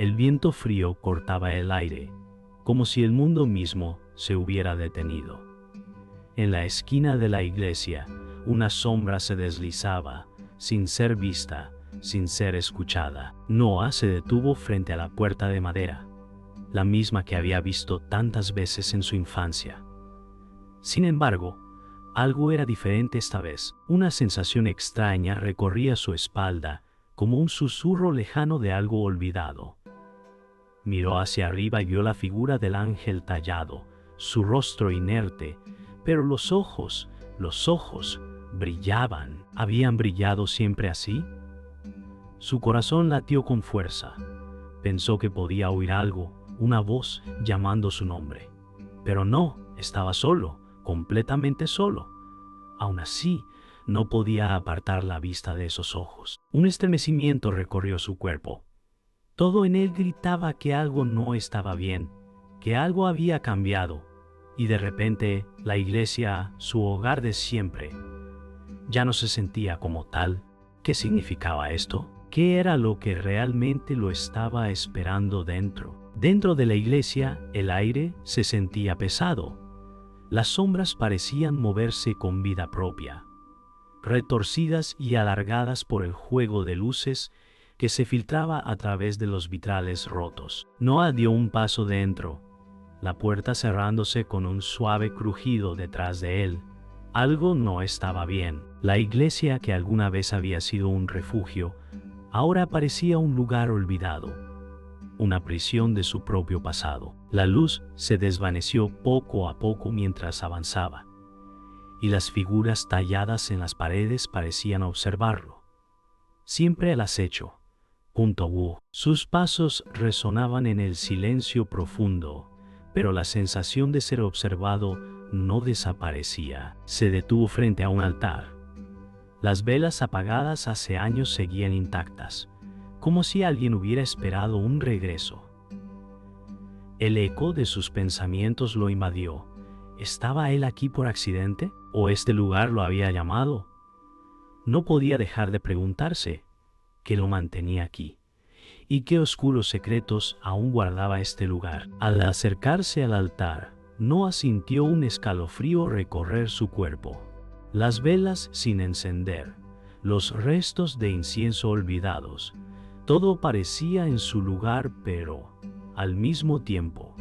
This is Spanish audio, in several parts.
El viento frío cortaba el aire, como si el mundo mismo se hubiera detenido. En la esquina de la iglesia, una sombra se deslizaba, sin ser vista, sin ser escuchada. Noah se detuvo frente a la puerta de madera, la misma que había visto tantas veces en su infancia. Sin embargo, algo era diferente esta vez. Una sensación extraña recorría su espalda, como un susurro lejano de algo olvidado. Miró hacia arriba y vio la figura del ángel tallado, su rostro inerte, pero los ojos, brillaban. ¿Habían brillado siempre así? Su corazón latió con fuerza. Pensó que podía oír algo, una voz llamando su nombre. Pero no, estaba solo, completamente solo. Aún así, no podía apartar la vista de esos ojos. Un estremecimiento recorrió su cuerpo. Todo en él gritaba que algo no estaba bien, que algo había cambiado, y de repente la iglesia, su hogar de siempre, ya no se sentía como tal. ¿Qué significaba esto? ¿Qué era lo que realmente lo estaba esperando dentro? Dentro de la iglesia, el aire se sentía pesado. Las sombras parecían moverse con vida propia, retorcidas y alargadas por el juego de luces que se filtraba a través de los vitrales rotos. Noah dio un paso dentro, la puerta cerrándose con un suave crujido detrás de él. Algo no estaba bien. La iglesia, que alguna vez había sido un refugio, ahora parecía un lugar olvidado, una prisión de su propio pasado. La luz se desvaneció poco a poco mientras avanzaba, y las figuras talladas en las paredes parecían observarlo, siempre al acecho. Sus pasos resonaban en el silencio profundo, pero la sensación de ser observado no desaparecía. Se detuvo frente a un altar. Las velas apagadas hace años seguían intactas, como si alguien hubiera esperado un regreso. El eco de sus pensamientos lo invadió. ¿Estaba él aquí por accidente? ¿O este lugar lo había llamado? No podía dejar de preguntarse qué lo mantenía aquí, y qué oscuros secretos aún guardaba este lugar. Al acercarse al altar, Noah sintió un escalofrío recorrer su cuerpo. Las velas sin encender, los restos de incienso olvidados, todo parecía en su lugar, pero, al mismo tiempo,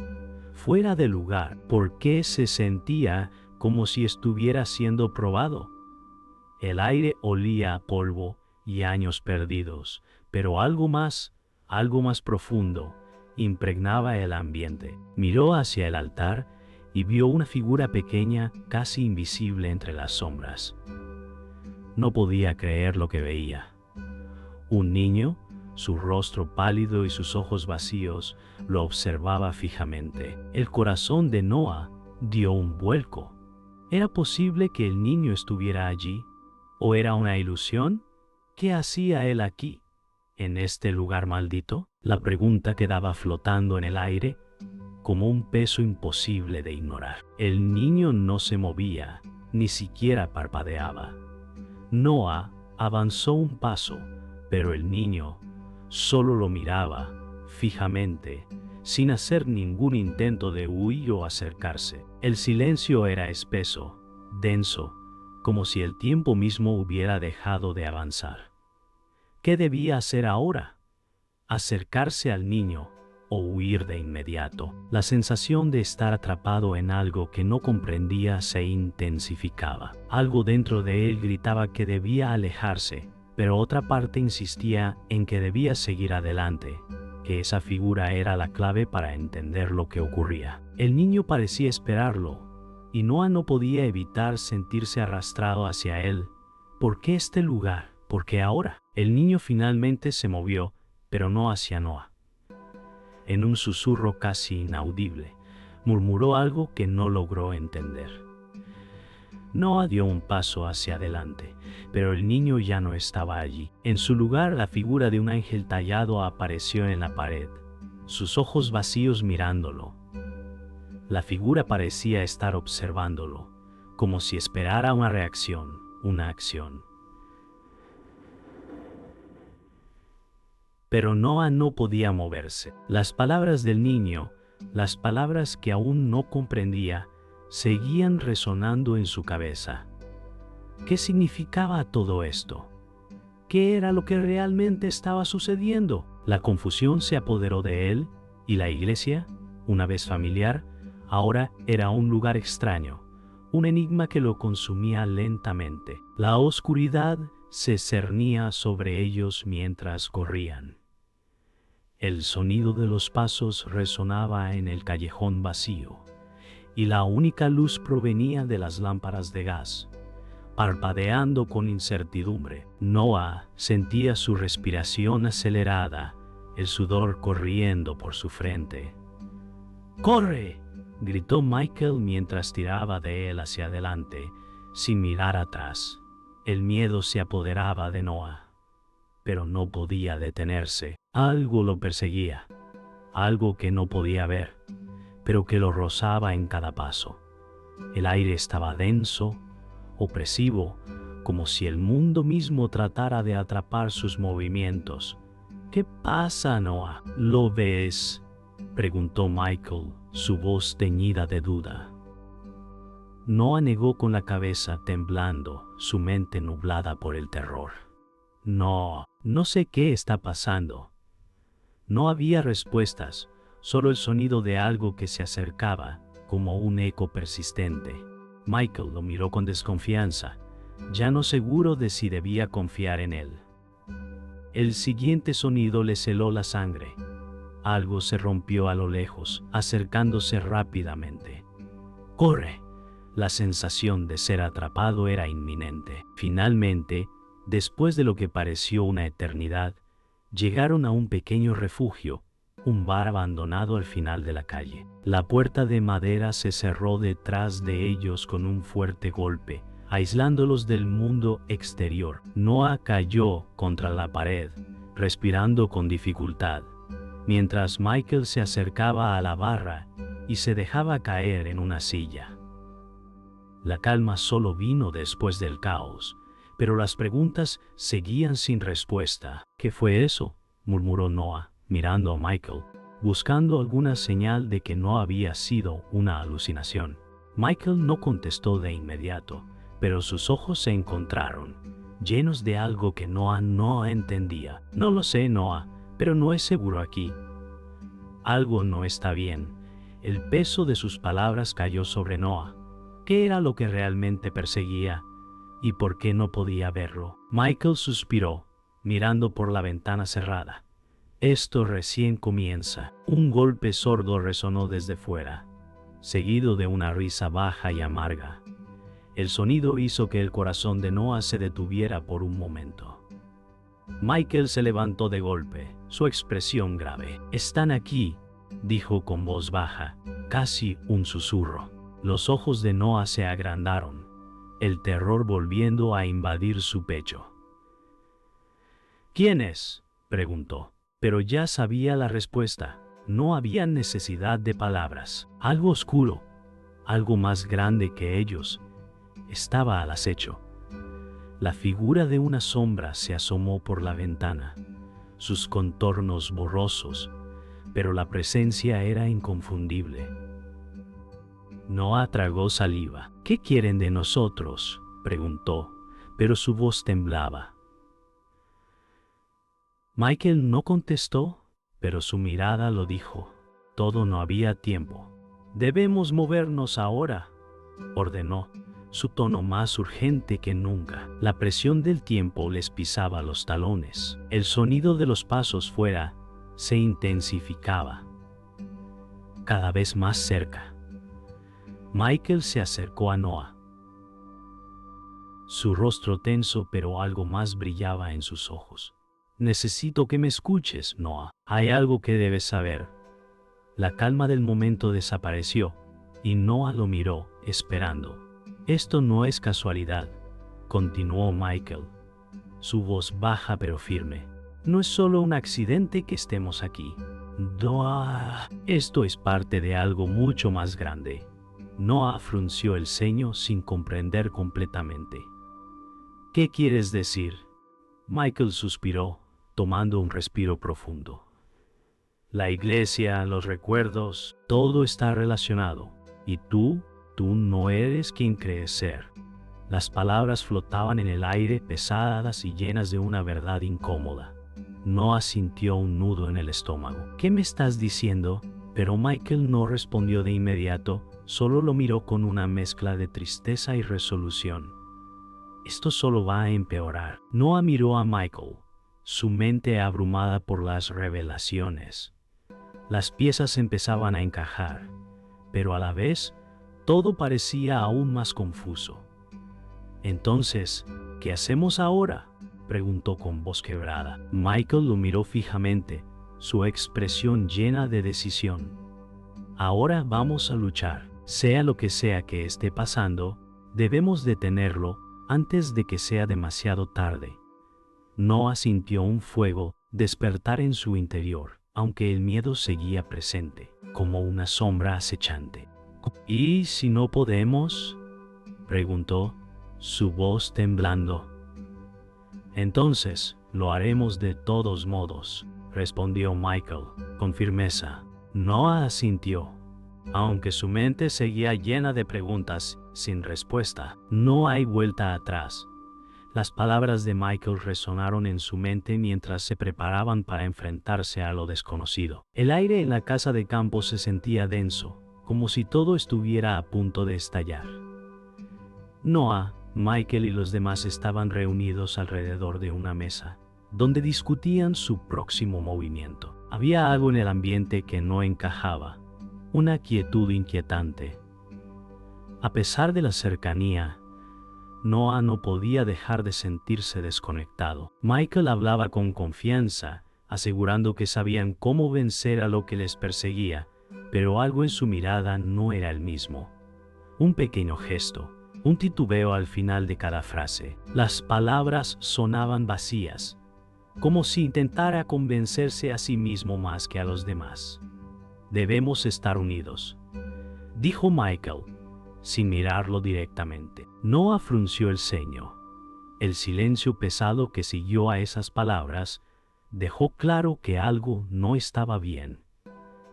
fuera de lugar, porque se sentía como si estuviera siendo probado. El aire olía a polvo y años perdidos, pero algo más profundo, impregnaba el ambiente. Miró hacia el altar y vio una figura pequeña, casi invisible entre las sombras. No podía creer lo que veía. Un niño, su rostro pálido y sus ojos vacíos, lo observaba fijamente. El corazón de Noah dio un vuelco. ¿Era posible que el niño estuviera allí? ¿O era una ilusión? ¿Qué hacía él aquí, en este lugar maldito? La pregunta quedaba flotando en el aire como un peso imposible de ignorar. El niño no se movía, ni siquiera parpadeaba. Noah avanzó un paso, pero el niño solo lo miraba fijamente, sin hacer ningún intento de huir o acercarse. El silencio era espeso, denso, como si el tiempo mismo hubiera dejado de avanzar. ¿Qué debía hacer ahora? ¿Acercarse al niño o huir de inmediato? La sensación de estar atrapado en algo que no comprendía se intensificaba. Algo dentro de él gritaba que debía alejarse, pero otra parte insistía en que debía seguir adelante, que esa figura era la clave para entender lo que ocurría. El niño parecía esperarlo, y Noah no podía evitar sentirse arrastrado hacia él. ¿Por qué este lugar? ¿Por qué ahora? El niño finalmente se movió, pero no hacia Noah. En un susurro casi inaudible, murmuró algo que no logró entender. Noah dio un paso hacia adelante, pero el niño ya no estaba allí. En su lugar, la figura de un ángel tallado apareció en la pared, sus ojos vacíos mirándolo. La figura parecía estar observándolo, como si esperara una reacción, una acción. Pero Noah no podía moverse. Las palabras del niño, las palabras que aún no comprendía, seguían resonando en su cabeza. ¿Qué significaba todo esto? ¿Qué era lo que realmente estaba sucediendo? La confusión se apoderó de él, y la iglesia, una vez familiar, ahora era un lugar extraño, un enigma que lo consumía lentamente. La oscuridad se cernía sobre ellos mientras corrían. El sonido de los pasos resonaba en el callejón vacío, y la única luz provenía de las lámparas de gas. Parpadeando con incertidumbre, Noah sentía su respiración acelerada, el sudor corriendo por su frente. ¡Corre!, gritó Michael mientras tiraba de él hacia adelante, sin mirar atrás. El miedo se apoderaba de Noah, pero no podía detenerse. Algo lo perseguía, algo que no podía ver, pero que lo rozaba en cada paso. El aire estaba denso, opresivo, como si el mundo mismo tratara de atrapar sus movimientos. ¿Qué pasa, Noah? ¿Lo ves?, preguntó Michael, su voz teñida de duda. Noah negó con la cabeza, temblando, su mente nublada por el terror. No sé qué está pasando. No había respuestas, solo el sonido de algo que se acercaba, como un eco persistente. Michael lo miró con desconfianza, ya no seguro de si debía confiar en él. El siguiente sonido le heló la sangre. Algo se rompió a lo lejos, acercándose rápidamente. ¡Corre! La sensación de ser atrapado era inminente. Finalmente, después de lo que pareció una eternidad, llegaron a un pequeño refugio, un bar abandonado al final de la calle. La puerta de madera se cerró detrás de ellos con un fuerte golpe, aislándolos del mundo exterior. Noah cayó contra la pared, respirando con dificultad, mientras Michael se acercaba a la barra y se dejaba caer en una silla. La calma solo vino después del caos, pero las preguntas seguían sin respuesta. ¿Qué fue eso?, murmuró Noah, mirando a Michael, buscando alguna señal de que no había sido una alucinación. Michael no contestó de inmediato, pero sus ojos se encontraron, llenos de algo que Noah no entendía. No lo sé, Noah, pero no es seguro aquí. Algo no está bien. El peso de sus palabras cayó sobre Noah. ¿Qué era lo que realmente perseguía? ¿Y por qué no podía verlo? Michael suspiró, mirando por la ventana cerrada. Esto recién comienza. Un golpe sordo resonó desde fuera, seguido de una risa baja y amarga. El sonido hizo que el corazón de Noah se detuviera por un momento. Michael se levantó de golpe, su expresión grave. «Están aquí», dijo con voz baja, casi un susurro. Los ojos de Noah se agrandaron, el terror volviendo a invadir su pecho. «¿Quién es?», preguntó, pero ya sabía la respuesta. No había necesidad de palabras. Algo oscuro, algo más grande que ellos, estaba al acecho. La figura de una sombra se asomó por la ventana, sus contornos borrosos, pero la presencia era inconfundible. Noah tragó saliva. «¿Qué quieren de nosotros?», preguntó, pero su voz temblaba. Michael no contestó, pero su mirada lo dijo. Todo no había tiempo. «Debemos movernos ahora», ordenó, su tono más urgente que nunca. La presión del tiempo les pisaba los talones. El sonido de los pasos fuera se intensificaba, cada vez más cerca. Michael se acercó a Noah. Su rostro tenso, pero algo más brillaba en sus ojos. «Necesito que me escuches, Noah. Hay algo que debes saber». La calma del momento desapareció, y Noah lo miró, esperando. «Esto no es casualidad», continuó Michael, su voz baja pero firme. «No es solo un accidente que estemos aquí. Noah, esto es parte de algo mucho más grande». Noah frunció el ceño sin comprender completamente. «¿Qué quieres decir?». Michael suspiró, tomando un respiro profundo. La iglesia, los recuerdos, todo está relacionado. Y tú no eres quien crees ser. Las palabras flotaban en el aire, pesadas y llenas de una verdad incómoda. Noah sintió un nudo en el estómago. ¿Qué me estás diciendo? Pero Michael no respondió de inmediato, solo lo miró con una mezcla de tristeza y resolución. Esto solo va a empeorar. Noah miró a Michael, su mente abrumada por las revelaciones. Las piezas empezaban a encajar, pero a la vez, todo parecía aún más confuso. Entonces, ¿qué hacemos ahora?, preguntó con voz quebrada. Michael lo miró fijamente, su expresión llena de decisión. Ahora vamos a luchar. Sea lo que sea que esté pasando, debemos detenerlo antes de que sea demasiado tarde. Noah sintió un fuego despertar en su interior, aunque el miedo seguía presente, como una sombra acechante. ¿Y si no podemos?, preguntó, su voz temblando. Entonces, lo haremos de todos modos, respondió Michael, con firmeza. Noah asintió, aunque su mente seguía llena de preguntas sin respuesta. No hay vuelta atrás. Las palabras de Michael resonaron en su mente mientras se preparaban para enfrentarse a lo desconocido. El aire en la casa de campo se sentía denso, como si todo estuviera a punto de estallar. Noah, Michael y los demás estaban reunidos alrededor de una mesa, donde discutían su próximo movimiento. Había algo en el ambiente que no encajaba, una quietud inquietante. A pesar de la cercanía, Noah no podía dejar de sentirse desconectado. Michael hablaba con confianza, asegurando que sabían cómo vencer a lo que les perseguía, pero algo en su mirada no era el mismo. Un pequeño gesto, un titubeo al final de cada frase. Las palabras sonaban vacías, como si intentara convencerse a sí mismo más que a los demás. Debemos estar unidos, dijo Michael, sin mirarlo directamente. Noah frunció el ceño. El silencio pesado que siguió a esas palabras dejó claro que algo no estaba bien.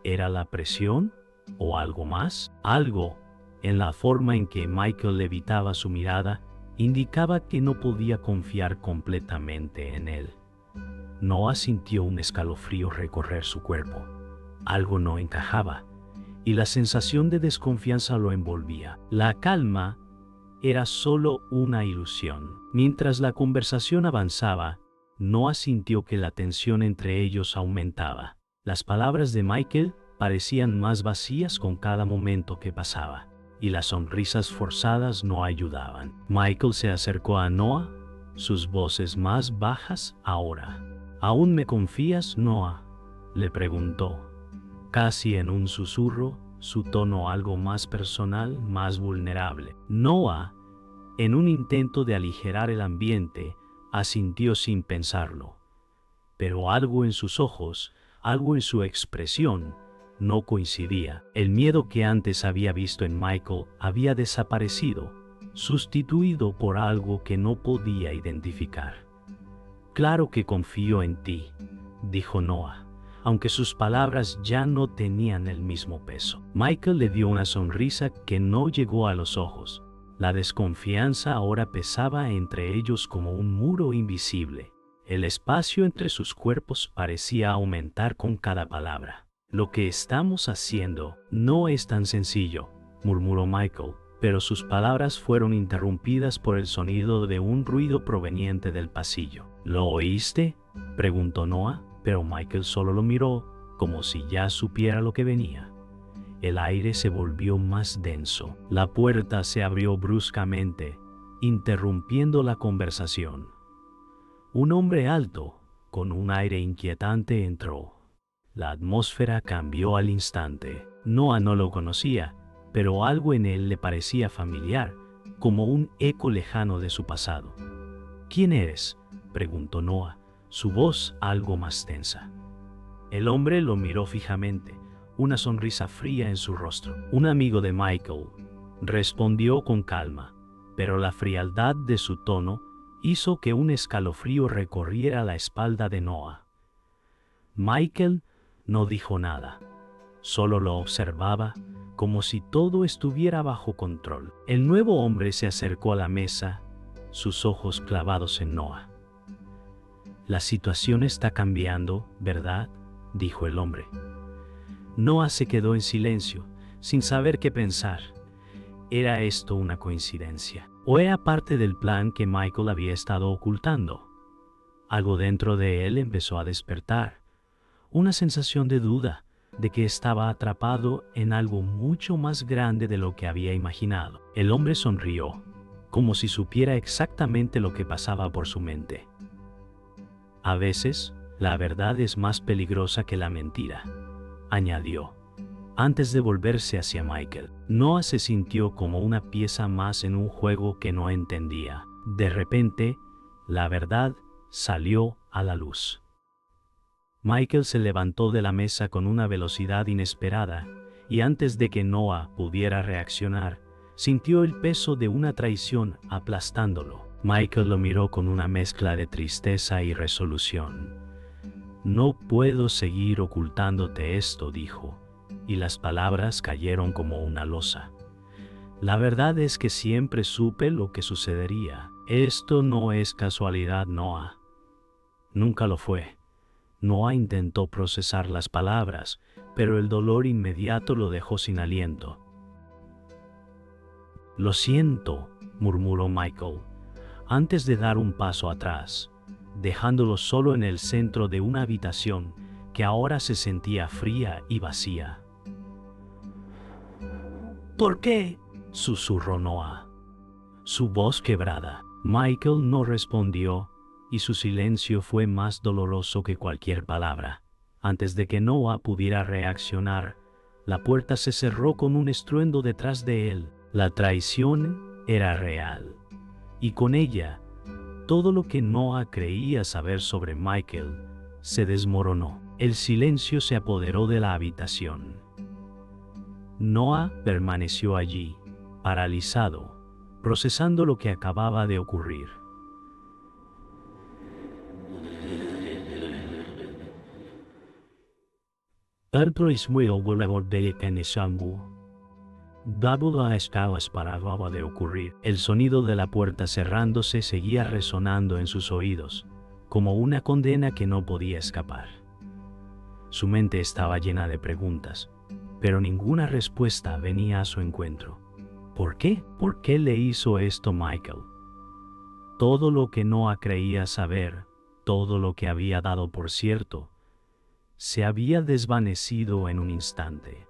¿Era la presión o algo más? Algo, en la forma en que Michael evitaba su mirada, indicaba que no podía confiar completamente en él. Noah sintió un escalofrío recorrer su cuerpo. Algo no encajaba, y la sensación de desconfianza lo envolvía. La calma era solo una ilusión. Mientras la conversación avanzaba, Noah sintió que la tensión entre ellos aumentaba. Las palabras de Michael parecían más vacías con cada momento que pasaba, y las sonrisas forzadas no ayudaban. Michael se acercó a Noah, sus voces más bajas ahora. ¿Aún me confías, Noah?, le preguntó. Casi en un susurro, su tono algo más personal, más vulnerable. Noah, en un intento de aligerar el ambiente, asintió sin pensarlo. Pero algo en sus ojos, algo en su expresión, no coincidía. El miedo que antes había visto en Michael había desaparecido, sustituido por algo que no podía identificar. Claro que confío en ti, dijo Noah, aunque sus palabras ya no tenían el mismo peso. Michael le dio una sonrisa que no llegó a los ojos. La desconfianza ahora pesaba entre ellos como un muro invisible. El espacio entre sus cuerpos parecía aumentar con cada palabra. Lo que estamos haciendo no es tan sencillo, murmuró Michael, pero sus palabras fueron interrumpidas por el sonido de un ruido proveniente del pasillo. ¿Lo oíste?, preguntó Noah, pero Michael solo lo miró, como si ya supiera lo que venía. El aire se volvió más denso. La puerta se abrió bruscamente, interrumpiendo la conversación. Un hombre alto, con un aire inquietante, entró. La atmósfera cambió al instante. Noah no lo conocía, pero algo en él le parecía familiar, como un eco lejano de su pasado. ¿Quién eres?, preguntó Noah, su voz algo más tensa. El hombre lo miró fijamente, una sonrisa fría en su rostro. Un amigo de Michael, respondió con calma, pero la frialdad de su tono hizo que un escalofrío recorriera la espalda de Noah. Michael no dijo nada, solo lo observaba como si todo estuviera bajo control. El nuevo hombre se acercó a la mesa, sus ojos clavados en Noah. «La situación está cambiando, ¿verdad?», dijo el hombre. Noah se quedó en silencio, sin saber qué pensar. ¿Era esto una coincidencia? ¿O era parte del plan que Michael había estado ocultando? Algo dentro de él empezó a despertar, una sensación de duda, de que estaba atrapado en algo mucho más grande de lo que había imaginado. El hombre sonrió, como si supiera exactamente lo que pasaba por su mente. «A veces, la verdad es más peligrosa que la mentira», añadió, antes de volverse hacia Michael. Noah se sintió como una pieza más en un juego que no entendía. De repente, la verdad salió a la luz. Michael se levantó de la mesa con una velocidad inesperada, y antes de que Noah pudiera reaccionar, sintió el peso de una traición aplastándolo. Michael lo miró con una mezcla de tristeza y resolución. «No puedo seguir ocultándote esto», dijo, y las palabras cayeron como una losa. «La verdad es que siempre supe lo que sucedería. Esto no es casualidad, Noah. Nunca lo fue». Noah intentó procesar las palabras, pero el dolor inmediato lo dejó sin aliento. «Lo siento», murmuró Michael, antes de dar un paso atrás, dejándolo solo en el centro de una habitación que ahora se sentía fría y vacía. «¿Por qué?», susurró Noah, su voz quebrada. Michael no respondió, y su silencio fue más doloroso que cualquier palabra. Antes de que Noah pudiera reaccionar, la puerta se cerró con un estruendo detrás de él. La traición era real, y con ella, todo lo que Noah creía saber sobre Michael se desmoronó. El silencio se apoderó de la habitación. Noah permaneció allí, paralizado, procesando lo que acababa de ocurrir. Paraba de ocurrir. El sonido de la puerta cerrándose seguía resonando en sus oídos, como una condena que no podía escapar. Su mente estaba llena de preguntas, pero ninguna respuesta venía a su encuentro. ¿Por qué? ¿Por qué le hizo esto Michael? Todo lo que Noah creía saber, todo lo que había dado por cierto, se había desvanecido en un instante.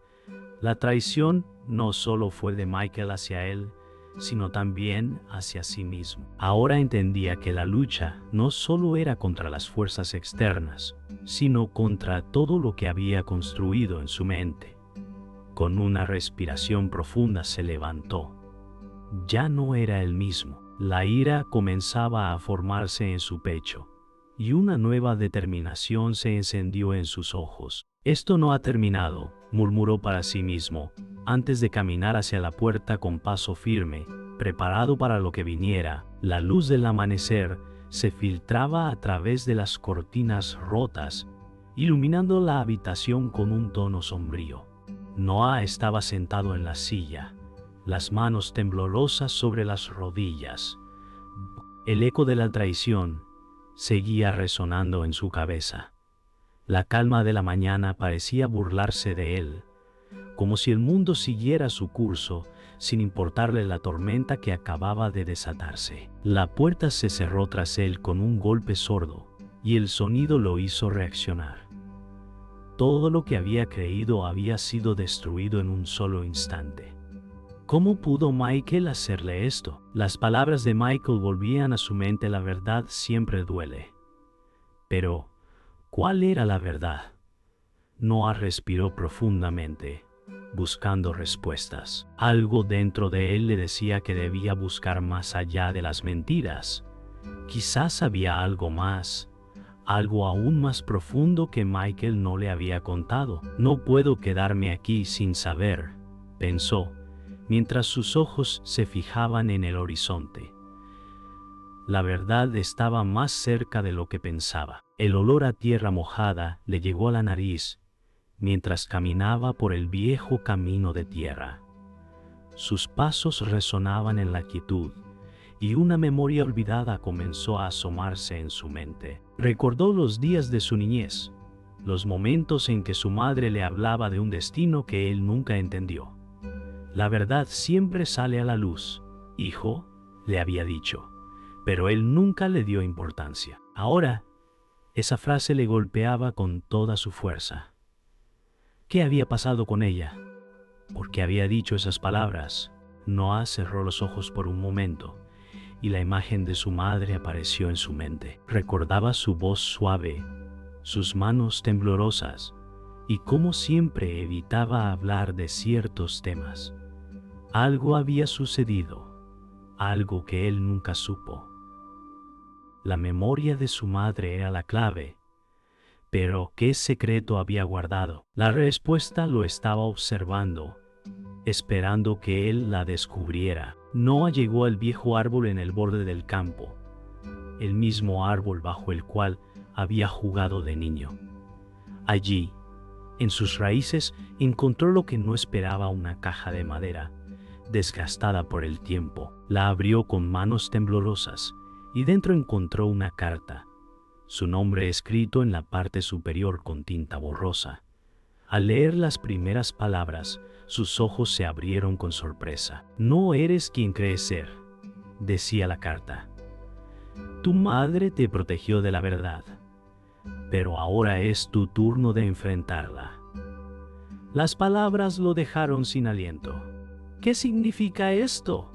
La traición no solo fue de Michael hacia él, sino también hacia sí mismo. Ahora entendía que la lucha no solo era contra las fuerzas externas, sino contra todo lo que había construido en su mente. Con una respiración profunda se levantó. Ya no era el mismo. La ira comenzaba a formarse en su pecho, y una nueva determinación se encendió en sus ojos. «Esto no ha terminado», murmuró para sí mismo, antes de caminar hacia la puerta con paso firme, preparado para lo que viniera. La luz del amanecer se filtraba a través de las cortinas rotas, iluminando la habitación con un tono sombrío. Noah estaba sentado en la silla, las manos temblorosas sobre las rodillas. El eco de la traición seguía resonando en su cabeza. La calma de la mañana parecía burlarse de él, como si el mundo siguiera su curso sin importarle la tormenta que acababa de desatarse. La puerta se cerró tras él con un golpe sordo, y el sonido lo hizo reaccionar. Todo lo que había creído había sido destruido en un solo instante. ¿Cómo pudo Michael hacerle esto? Las palabras de Michael volvían a su mente. La verdad siempre duele. Pero, ¿cuál era la verdad? Noah respiró profundamente, buscando respuestas. Algo dentro de él le decía que debía buscar más allá de las mentiras. Quizás había algo más, algo aún más profundo que Michael no le había contado. «No puedo quedarme aquí sin saber», pensó, mientras sus ojos se fijaban en el horizonte. La verdad estaba más cerca de lo que pensaba. El olor a tierra mojada le llegó a la nariz mientras caminaba por el viejo camino de tierra. Sus pasos resonaban en la quietud y una memoria olvidada comenzó a asomarse en su mente. Recordó los días de su niñez, los momentos en que su madre le hablaba de un destino que él nunca entendió. La verdad siempre sale a la luz, hijo, le había dicho, pero él nunca le dio importancia. Ahora, esa frase le golpeaba con toda su fuerza. ¿Qué había pasado con ella? ¿Por qué había dicho esas palabras? Noah cerró los ojos por un momento y la imagen de su madre apareció en su mente. Recordaba su voz suave, sus manos temblorosas y cómo siempre evitaba hablar de ciertos temas. Algo había sucedido, algo que él nunca supo. La memoria de su madre era la clave, pero ¿qué secreto había guardado? La respuesta lo estaba observando, esperando que él la descubriera. Noah llegó al viejo árbol en el borde del campo, el mismo árbol bajo el cual había jugado de niño. Allí, en sus raíces, encontró lo que no esperaba: una caja de madera, desgastada por el tiempo. La abrió con manos temblorosas y dentro encontró una carta, su nombre escrito en la parte superior con tinta borrosa. Al leer las primeras palabras, sus ojos se abrieron con sorpresa. «No eres quien crees ser», decía la carta. «Tu madre te protegió de la verdad, pero ahora es tu turno de enfrentarla». Las palabras lo dejaron sin aliento. «¿Qué significa esto?»,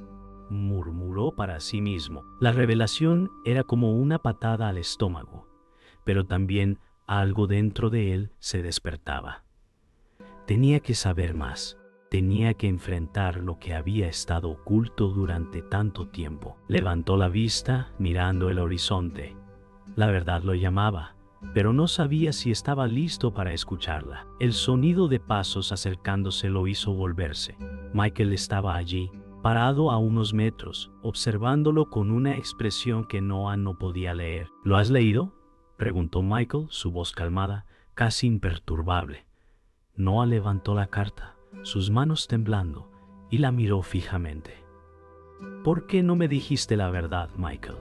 murmuró para sí mismo. La revelación era como una patada al estómago, pero también algo dentro de él se despertaba. Tenía que saber más, tenía que enfrentar lo que había estado oculto durante tanto tiempo. Levantó la vista mirando el horizonte. La verdad lo llamaba, pero no sabía si estaba listo para escucharla. El sonido de pasos acercándose lo hizo volverse. Michael estaba allí, parado a unos metros, observándolo con una expresión que Noah no podía leer. «¿Lo has leído?», preguntó Michael, su voz calmada, casi imperturbable. Noah levantó la carta, sus manos temblando, y la miró fijamente. «¿Por qué no me dijiste la verdad, Michael?»,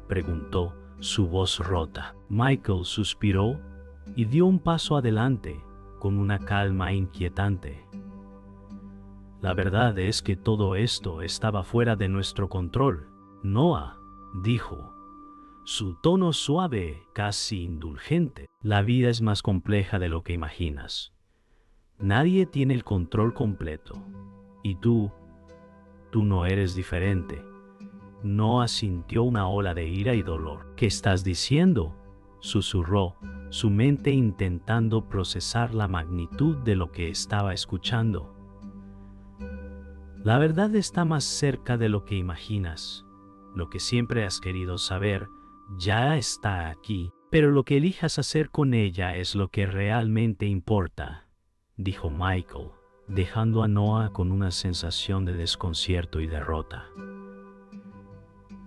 preguntó, su voz rota. Michael suspiró y dio un paso adelante, con una calma inquietante. «La verdad es que todo esto estaba fuera de nuestro control, Noah», dijo, su tono suave, casi indulgente. «La vida es más compleja de lo que imaginas. Nadie tiene el control completo. Y tú no eres diferente». Noah sintió una ola de ira y dolor. «¿Qué estás diciendo?», susurró, su mente intentando procesar la magnitud de lo que estaba escuchando. «La verdad está más cerca de lo que imaginas. Lo que siempre has querido saber ya está aquí, pero lo que elijas hacer con ella es lo que realmente importa», dijo Michael, dejando a Noah con una sensación de desconcierto y derrota.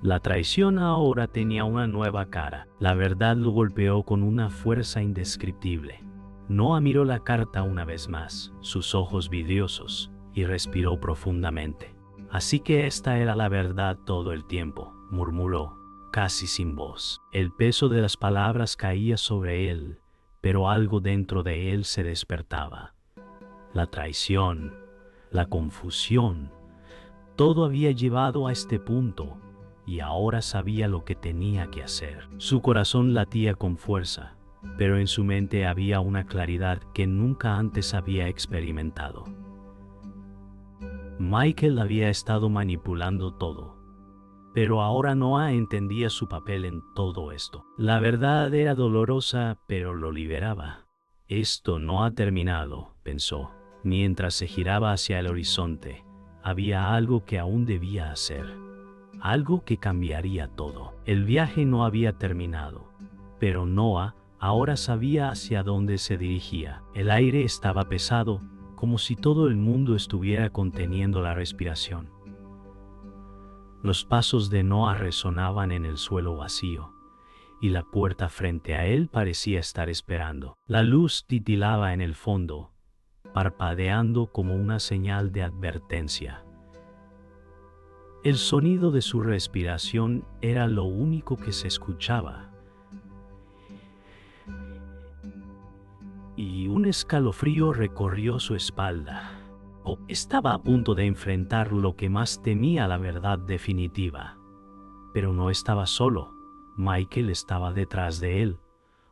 La traición ahora tenía una nueva cara. La verdad lo golpeó con una fuerza indescriptible. Noah miró la carta una vez más, sus ojos vidriosos, y respiró profundamente. «Así que esta era la verdad todo el tiempo», murmuró, casi sin voz. El peso de las palabras caía sobre él, pero algo dentro de él se despertaba. La traición, la confusión, todo había llevado a este punto, y ahora sabía lo que tenía que hacer. Su corazón latía con fuerza, pero en su mente había una claridad que nunca antes había experimentado. Michael había estado manipulando todo, pero ahora Noah entendía su papel en todo esto. La verdad era dolorosa, pero lo liberaba. «Esto no ha terminado», pensó. Mientras se giraba hacia el horizonte, había algo que aún debía hacer, algo que cambiaría todo. El viaje no había terminado, pero Noah ahora sabía hacia dónde se dirigía. El aire estaba pesado, como si todo el mundo estuviera conteniendo la respiración. Los pasos de Noah resonaban en el suelo vacío, y la puerta frente a él parecía estar esperando. La luz titilaba en el fondo, parpadeando como una señal de advertencia. El sonido de su respiración era lo único que se escuchaba, y un escalofrío recorrió su espalda. Estaba a punto de enfrentar lo que más temía, la verdad definitiva. Pero no estaba solo. Michael estaba detrás de él,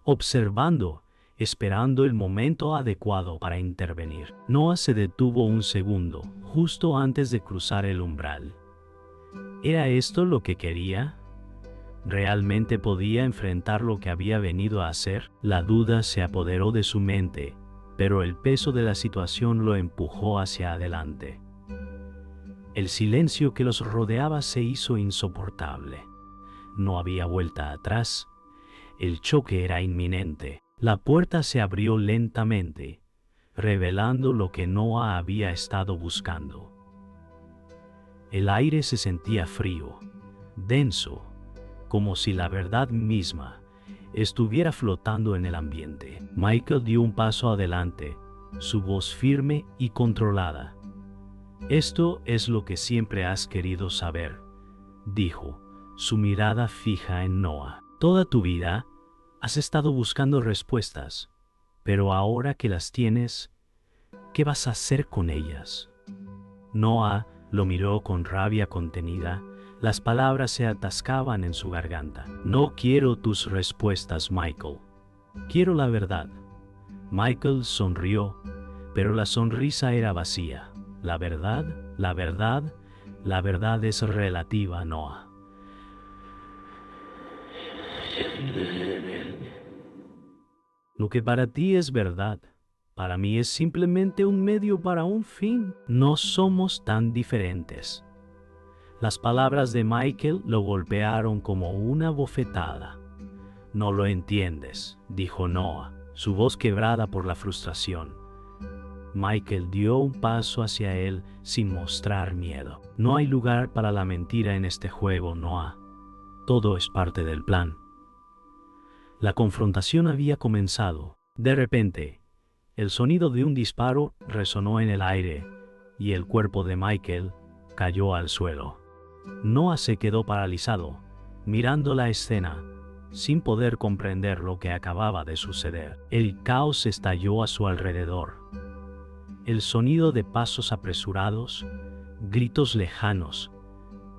observando, esperando el momento adecuado para intervenir. Noah se detuvo un segundo, justo antes de cruzar el umbral. ¿Era esto lo que quería? ¿Realmente podía enfrentar lo que había venido a hacer? La duda se apoderó de su mente, pero el peso de la situación lo empujó hacia adelante. El silencio que los rodeaba se hizo insoportable. No había vuelta atrás. El choque era inminente. La puerta se abrió lentamente, revelando lo que Noah había estado buscando. El aire se sentía frío, denso, como si la verdad misma estuviera flotando en el ambiente. Michael dio un paso adelante, su voz firme y controlada. «Esto es lo que siempre has querido saber», dijo, su mirada fija en Noah. «Toda tu vida has estado buscando respuestas, pero ahora que las tienes, ¿qué vas a hacer con ellas?» Noah lo miró con rabia contenida. Las palabras se atascaban en su garganta. «No quiero tus respuestas, Michael. Quiero la verdad». Michael sonrió, pero la sonrisa era vacía. La verdad es relativa, Noah. Lo que para ti es verdad, para mí es simplemente un medio para un fin. No somos tan diferentes. Las palabras de Michael lo golpearon como una bofetada. «No lo entiendes», dijo Noah, su voz quebrada por la frustración. Michael dio un paso hacia él sin mostrar miedo. «No hay lugar para la mentira en este juego, Noah. Todo es parte del plan». La confrontación había comenzado. De repente, el sonido de un disparo resonó en el aire y el cuerpo de Michael cayó al suelo. Noah se quedó paralizado, mirando la escena, sin poder comprender lo que acababa de suceder. El caos estalló a su alrededor. El sonido de pasos apresurados, gritos lejanos,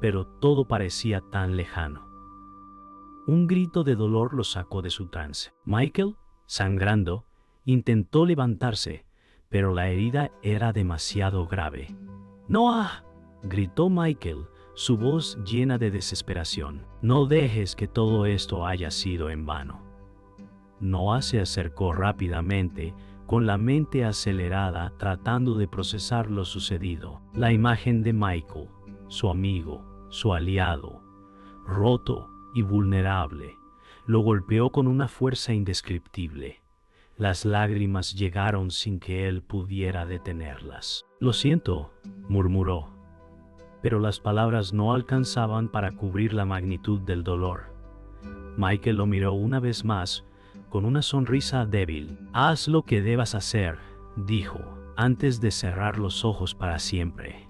pero todo parecía tan lejano. Un grito de dolor lo sacó de su trance. Michael, sangrando, intentó levantarse, pero la herida era demasiado grave. «¡Noah!», gritó Michael, su voz llena de desesperación. «No dejes que todo esto haya sido en vano». Noah se acercó rápidamente, con la mente acelerada, tratando de procesar lo sucedido. La imagen de Michael, su amigo, su aliado, roto y vulnerable, lo golpeó con una fuerza indescriptible. Las lágrimas llegaron sin que él pudiera detenerlas. «Lo siento», murmuró, pero las palabras no alcanzaban para cubrir la magnitud del dolor. Michael lo miró una vez más, con una sonrisa débil. «Haz lo que debas hacer», dijo, antes de cerrar los ojos para siempre.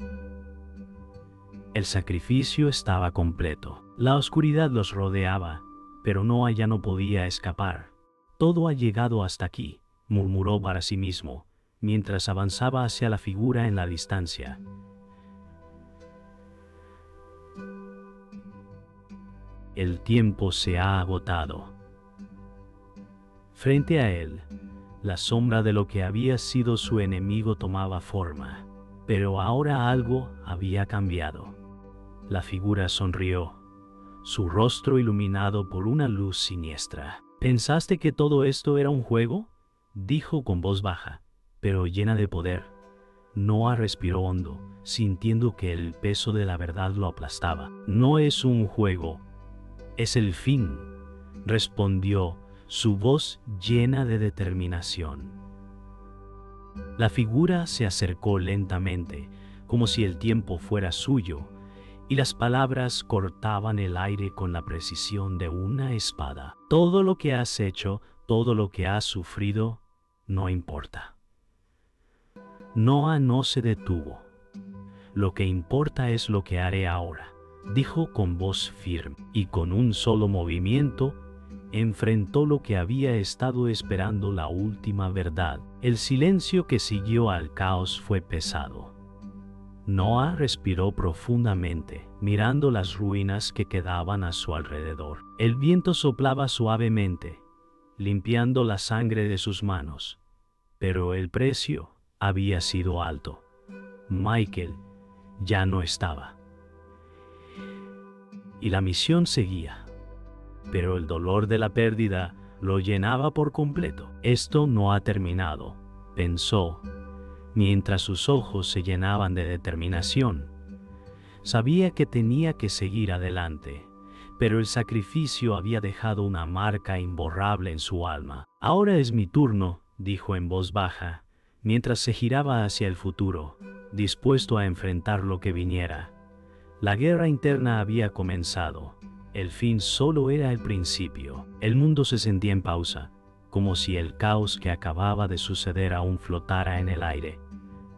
El sacrificio estaba completo. La oscuridad los rodeaba, pero Noah ya no podía escapar. «Todo ha llegado hasta aquí», murmuró para sí mismo, mientras avanzaba hacia la figura en la distancia. «El tiempo se ha agotado». Frente a él, la sombra de lo que había sido su enemigo tomaba forma, pero ahora algo había cambiado. La figura sonrió, su rostro iluminado por una luz siniestra. «¿Pensaste que todo esto era un juego?», dijo con voz baja, pero llena de poder. Noah respiró hondo, sintiendo que el peso de la verdad lo aplastaba. «No es un juego, es el fin», respondió, su voz llena de determinación. La figura se acercó lentamente, como si el tiempo fuera suyo, y las palabras cortaban el aire con la precisión de una espada. Todo lo que has hecho, todo lo que has sufrido, no importa. Noah no se detuvo. Lo que importa es lo que haré ahora, dijo con voz firme, y con un solo movimiento enfrentó lo que había estado esperando, la última verdad. El silencio que siguió al caos fue pesado. Noah respiró profundamente, mirando las ruinas que quedaban a su alrededor. El viento soplaba suavemente, limpiando la sangre de sus manos, pero el precio había sido alto. Michael ya no estaba. Y la misión seguía. Pero el dolor de la pérdida lo llenaba por completo. Esto no ha terminado, pensó, mientras sus ojos se llenaban de determinación. Sabía que tenía que seguir adelante, pero el sacrificio había dejado una marca imborrable en su alma. Ahora es mi turno, dijo en voz baja, mientras se giraba hacia el futuro, dispuesto a enfrentar lo que viniera. La guerra interna había comenzado. El fin solo era el principio. El mundo se sentía en pausa, como si el caos que acababa de suceder aún flotara en el aire.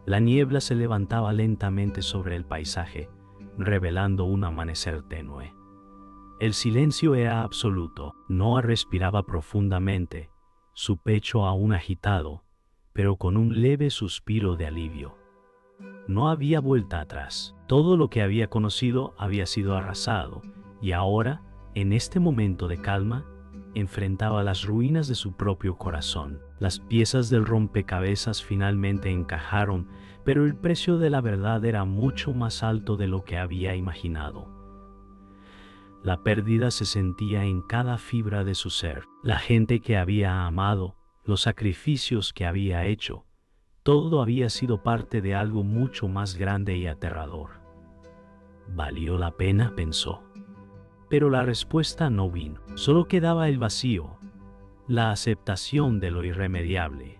La niebla se levantaba lentamente sobre el paisaje, revelando un amanecer tenue. El silencio era absoluto. Noah respiraba profundamente, su pecho aún agitado, pero con un leve suspiro de alivio. No había vuelta atrás. Todo lo que había conocido había sido arrasado, y ahora, en este momento de calma, enfrentaba las ruinas de su propio corazón. Las piezas del rompecabezas finalmente encajaron, pero el precio de la verdad era mucho más alto de lo que había imaginado. La pérdida se sentía en cada fibra de su ser. La gente que había amado, los sacrificios que había hecho, todo había sido parte de algo mucho más grande y aterrador. ¿Valió la pena?, pensó. Pero la respuesta no vino. Solo quedaba el vacío, la aceptación de lo irremediable.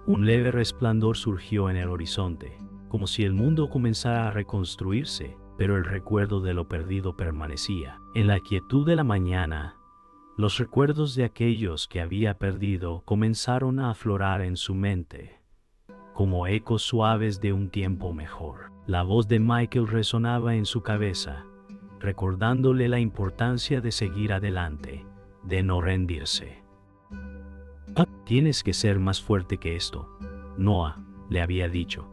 Un leve resplandor surgió en el horizonte, como si el mundo comenzara a reconstruirse, pero el recuerdo de lo perdido permanecía. En la quietud de la mañana, los recuerdos de aquellos que había perdido comenzaron a aflorar en su mente, como ecos suaves de un tiempo mejor. La voz de Michael resonaba en su cabeza, recordándole la importancia de seguir adelante, de no rendirse. Tienes que ser más fuerte que esto, Noah, le había dicho,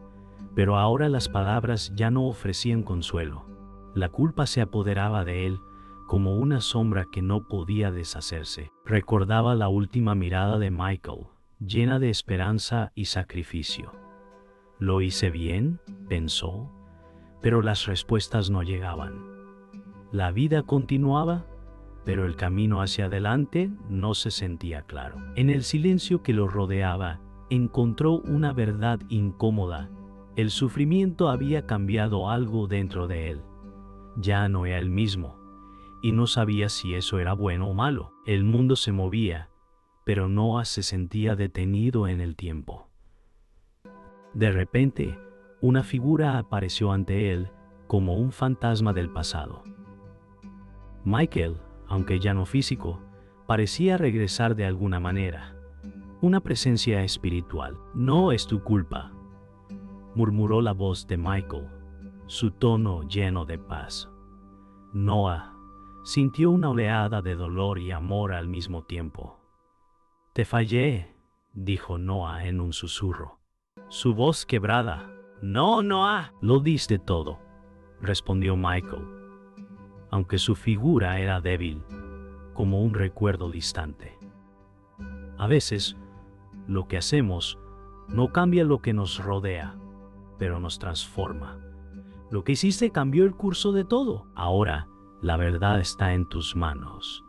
pero ahora las palabras ya no ofrecían consuelo. La culpa se apoderaba de él, como una sombra que no podía deshacerse. Recordaba la última mirada de Michael, llena de esperanza y sacrificio. ¿Lo hice bien?, pensó, pero las respuestas no llegaban. La vida continuaba, pero el camino hacia adelante no se sentía claro. En el silencio que lo rodeaba, encontró una verdad incómoda. El sufrimiento había cambiado algo dentro de él. Ya no era el mismo, y no sabía si eso era bueno o malo. El mundo se movía, pero Noah se sentía detenido en el tiempo. De repente, una figura apareció ante él como un fantasma del pasado. Michael, aunque ya no físico, parecía regresar de alguna manera. Una presencia espiritual. No es tu culpa, murmuró la voz de Michael, su tono lleno de paz. Noah sintió una oleada de dolor y amor al mismo tiempo. Te fallé, dijo Noah en un susurro. Su voz quebrada. No, Noah. Lo diste todo, respondió Michael, aunque su figura era débil, como un recuerdo distante. A veces, lo que hacemos no cambia lo que nos rodea, pero nos transforma. Lo que hiciste cambió el curso de todo. Ahora, la verdad está en tus manos.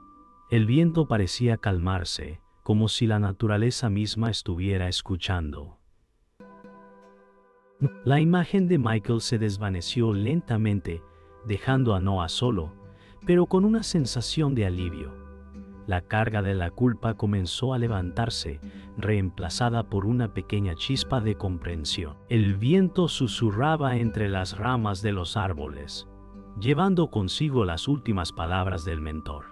El viento parecía calmarse, como si la naturaleza misma estuviera escuchando. La imagen de Michael se desvaneció lentamente, dejando a Noah solo, pero con una sensación de alivio. La carga de la culpa comenzó a levantarse, reemplazada por una pequeña chispa de comprensión. El viento susurraba entre las ramas de los árboles, llevando consigo las últimas palabras del mentor.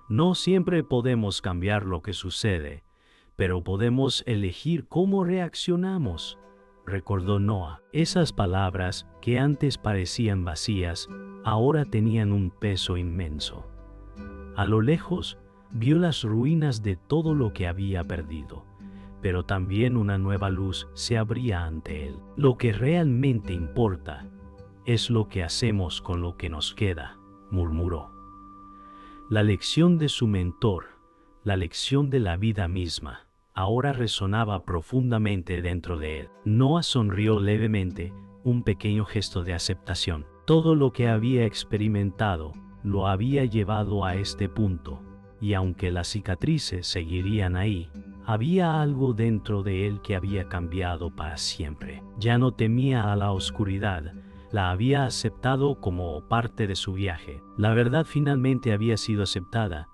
No siempre podemos cambiar lo que sucede, pero podemos elegir cómo reaccionamos, recordó Noah. Esas palabras, que antes parecían vacías, ahora tenían un peso inmenso. A lo lejos, vio las ruinas de todo lo que había perdido, pero también una nueva luz se abría ante él. Lo que realmente importa es lo que hacemos con lo que nos queda, murmuró. La lección de su mentor, la lección de la vida misma, ahora resonaba profundamente dentro de él. Noah sonrió levemente, un pequeño gesto de aceptación. Todo lo que había experimentado lo había llevado a este punto, y aunque las cicatrices seguirían ahí, había algo dentro de él que había cambiado para siempre. Ya no temía a la oscuridad, la había aceptado como parte de su viaje. La verdad finalmente había sido aceptada,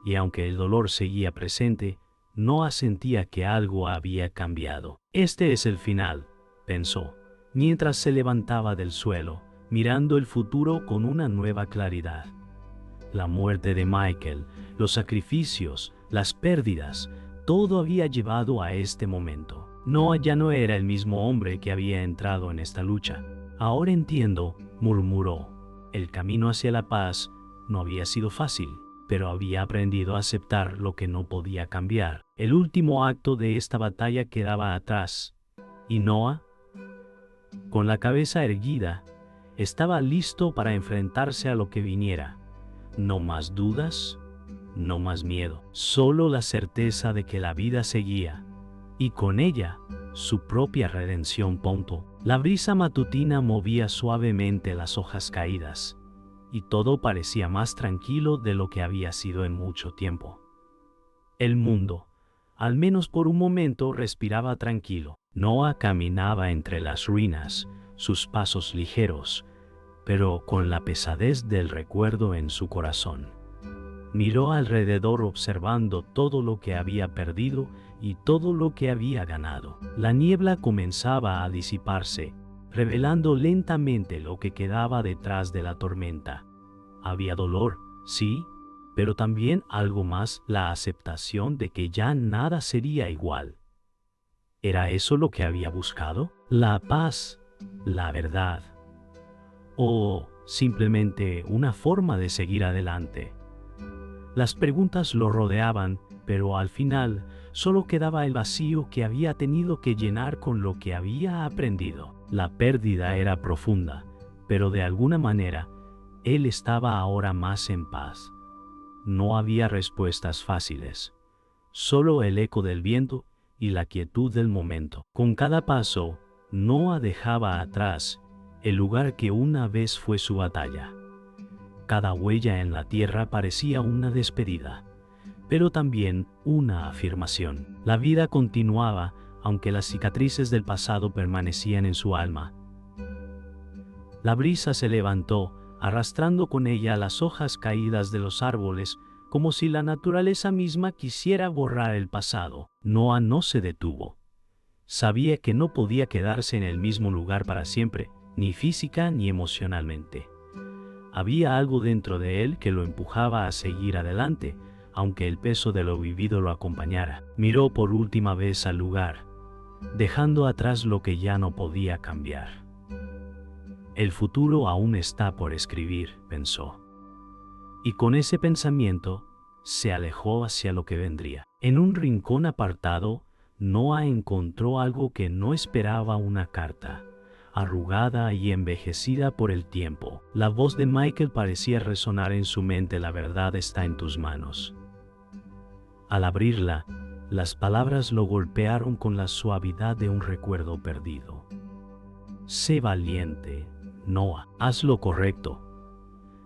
y aunque el dolor seguía presente, Noah sentía que algo había cambiado. Este es el final, pensó, mientras se levantaba del suelo, mirando el futuro con una nueva claridad. La muerte de Michael, los sacrificios, las pérdidas, todo había llevado a este momento. Noah ya no era el mismo hombre que había entrado en esta lucha. Ahora entiendo, murmuró. El camino hacia la paz no había sido fácil, pero había aprendido a aceptar lo que no podía cambiar. El último acto de esta batalla quedaba atrás, y Noah, con la cabeza erguida, estaba listo para enfrentarse a lo que viniera. No más dudas, no más miedo, solo la certeza de que la vida seguía, y con ella, su propia redención. La brisa matutina movía suavemente las hojas caídas, y todo parecía más tranquilo de lo que había sido en mucho tiempo. El mundo, al menos por un momento, respiraba tranquilo. Noah caminaba entre las ruinas, sus pasos ligeros, pero con la pesadez del recuerdo en su corazón. Miró alrededor observando todo lo que había perdido y todo lo que había ganado. La niebla comenzaba a disiparse, revelando lentamente lo que quedaba detrás de la tormenta. Había dolor, sí, pero también algo más, la aceptación de que ya nada sería igual. ¿Era eso lo que había buscado? ¿La paz? ¿La verdad? ¿O simplemente una forma de seguir adelante? Las preguntas lo rodeaban, pero al final solo quedaba el vacío que había tenido que llenar con lo que había aprendido. La pérdida era profunda, pero de alguna manera, él estaba ahora más en paz. No había respuestas fáciles, solo el eco del viento y la quietud del momento. Con cada paso, Noah dejaba atrás el lugar que una vez fue su batalla. Cada huella en la tierra parecía una despedida, pero también una afirmación. La vida continuaba, aunque las cicatrices del pasado permanecían en su alma. La brisa se levantó, arrastrando con ella las hojas caídas de los árboles, como si la naturaleza misma quisiera borrar el pasado. Noah no se detuvo. Sabía que no podía quedarse en el mismo lugar para siempre, ni física ni emocionalmente. Había algo dentro de él que lo empujaba a seguir adelante, aunque el peso de lo vivido lo acompañara. Miró por última vez al lugar, dejando atrás lo que ya no podía cambiar. El futuro aún está por escribir, pensó. Y con ese pensamiento, se alejó hacia lo que vendría. En un rincón apartado, Noah encontró algo que no esperaba: una carta, arrugada y envejecida por el tiempo. La voz de Michael parecía resonar en su mente: la verdad está en tus manos. Al abrirla, las palabras lo golpearon con la suavidad de un recuerdo perdido. Sé valiente, Noah, haz lo correcto.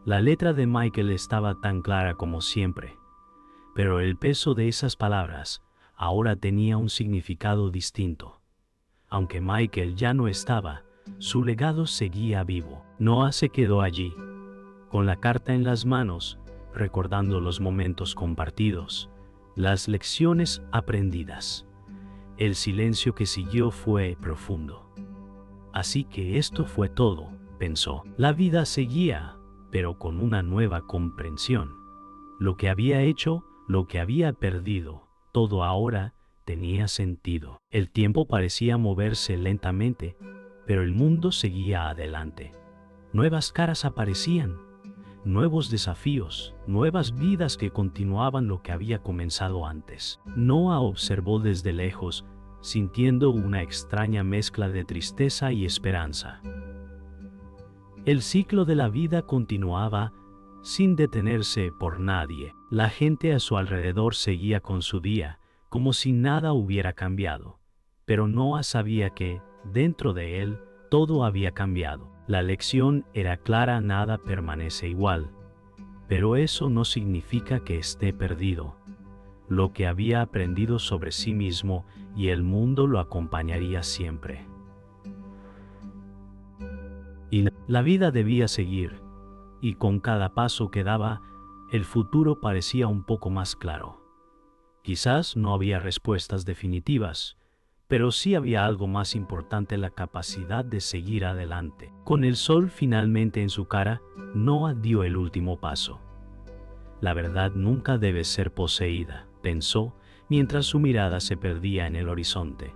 La letra de Michael estaba tan clara como siempre, pero el peso de esas palabras ahora tenía un significado distinto. Aunque Michael ya no estaba, su legado seguía vivo. Noah se quedó allí, con la carta en las manos, recordando los momentos compartidos, las lecciones aprendidas. El silencio que siguió fue profundo. Así que esto fue todo, pensó. La vida seguía, pero con una nueva comprensión. Lo que había hecho, lo que había perdido, todo ahora tenía sentido. El tiempo parecía moverse lentamente, pero el mundo seguía adelante. Nuevas caras aparecían, nuevos desafíos, nuevas vidas que continuaban lo que había comenzado antes. Noah observó desde lejos, sintiendo una extraña mezcla de tristeza y esperanza. El ciclo de la vida continuaba sin detenerse por nadie. La gente a su alrededor seguía con su día, como si nada hubiera cambiado. Pero Noah sabía que, dentro de él, todo había cambiado. La lección era clara: nada permanece igual. Pero eso no significa que esté perdido. Lo que había aprendido sobre sí mismo y el mundo lo acompañaría siempre. Y la vida debía seguir, y con cada paso que daba, el futuro parecía un poco más claro. Quizás no había respuestas definitivas, pero sí había algo más importante: la capacidad de seguir adelante. Con el sol finalmente en su cara, Noah dio el último paso. La verdad nunca debe ser poseída, pensó, mientras su mirada se perdía en el horizonte.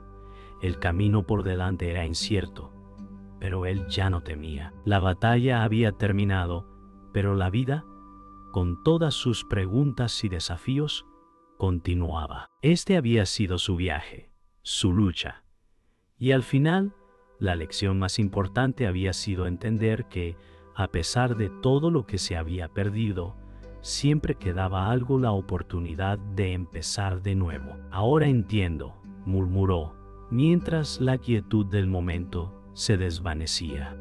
El camino por delante era incierto, pero él ya no temía. La batalla había terminado, pero la vida, con todas sus preguntas y desafíos, continuaba. Este había sido su viaje, su lucha. Y al final, la lección más importante había sido entender que, a pesar de todo lo que se había perdido, siempre quedaba algo: la oportunidad de empezar de nuevo. Ahora entiendo, murmuró, mientras la quietud del momento se desvanecía.